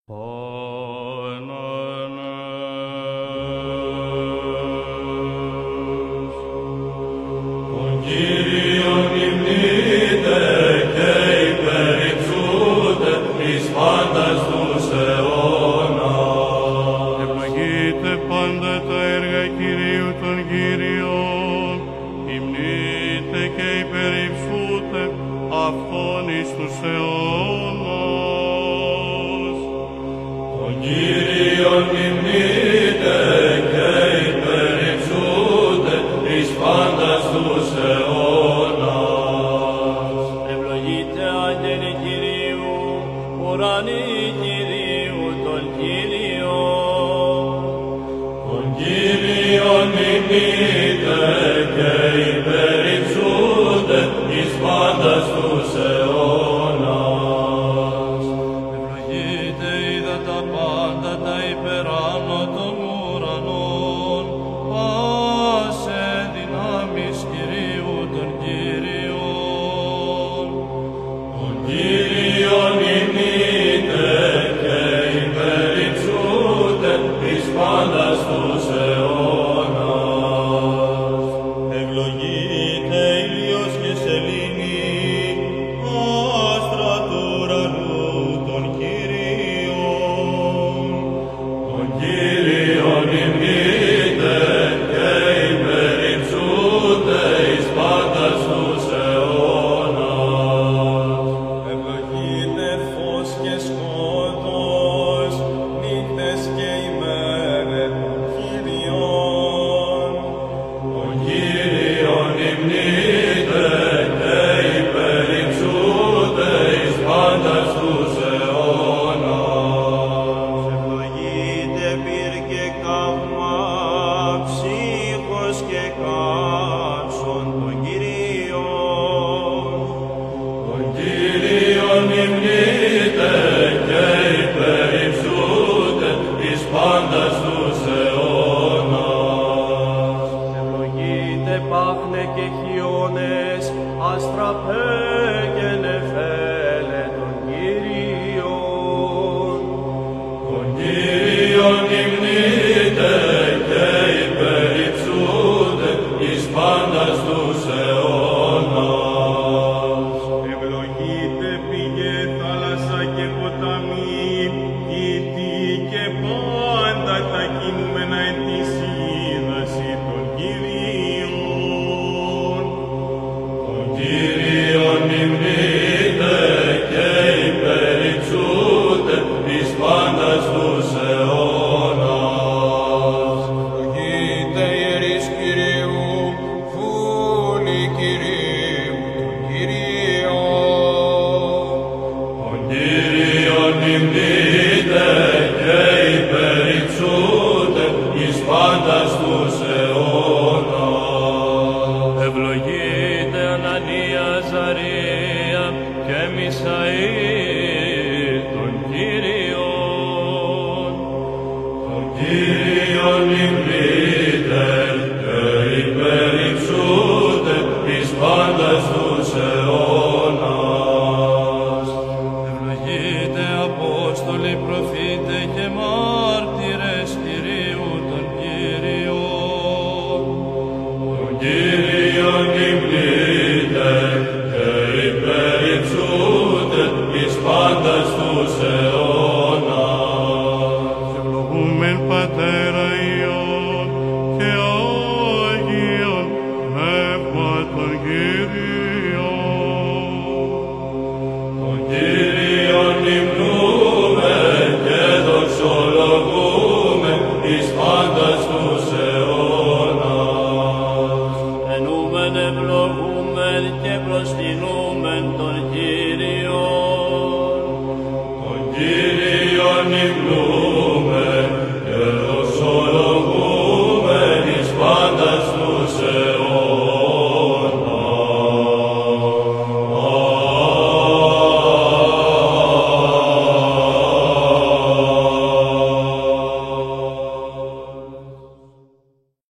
Ευλογείτε πάντα τα έργα Κυρίου των Κύριων, υμνείτε και υπερυψούτε αυτόν εις τους αιώνας. Τον Κύριον υμνείτε και υπερυψούτε εις πάντας τους αιώνας. Ευλογείτε άγγελοι Κυρίου, ουρανοί Κυρίου των Κύριων. Τον Κύριον υμνείτε και υπερυψούτε εις πάντας τους αιώνας. Ευλογείτε είδα τα πάντα τα υπεράνω των ουρανών, πάσε δυνάμεις Κυρίου των Κύριων. Τον Κύριον υμνείτε και υπερυψούτε εις πάντας τους αιώνας. Ευλογείτε ήλιος και σελήνη, άστρα του ουρανού των Κύριων. Τον Κύριον υμνείτε και υπερυψούτε εις πάντας τους αιώνας. Ευλογείτε φως και σκότος, νύχτες και ημέρες των Κύριων. Τον Κύριον υμνείτε και υπερυψούτε εις πάντας τους αιώνας. Ευλογείτε πυρ και καύμα, ψύχος και κάψον των Κυρίων. Τον Κύριον υμνείτε και υπερυψούτε εις πάντας τους αιώνας. Ευλογείτε πάχνε και χιόνες, αστραπέ και νεφέλε των Κύριων. Τον Κύριον υμνείτε και υπερυψούτε εις πάντας τους αιώνας. Ευλογείτε πηγέ, θάλασσα και ποταμοί, κήτη και πάντα τα κινούμενα εν τη σύδαση των Κυρίων. Τον Κύριον υμνείτε και υπερυψούτε εις πάντας τους αιώνας. Ευλογείτε ιερείς Κυρίου, φούλοι Κυρίου των Κυρίων. Τον Κύριον υμνείτε και υπερυψούτε εις πάντας τους αιώνας. Ευλογείτε Ανανία, Ζαρία και Μισαήλ των Κύριων. Τον Κύριον υμνείτε και υπερυψούτε εις πάντας τους αιώνας. Ευλογείτε Απόστολοι, προφήτε και μάρτυρες Κυρίου των Κύριων. Τον Κύριον υμνείτε και υπερυψούτε εις πάντας τους αιώνας. Ευλογούμεν Πατέρα Υιόν και Άγιον Πνεύμα των Κύριων. Τον Κύριον υμνούμε και δοξολογούμε εις πάντας τους αιώνας. Ενούμεν, ευλογούμεν και προσκυνούμεν τον Κύριον. Τον Κύριον υμνούμε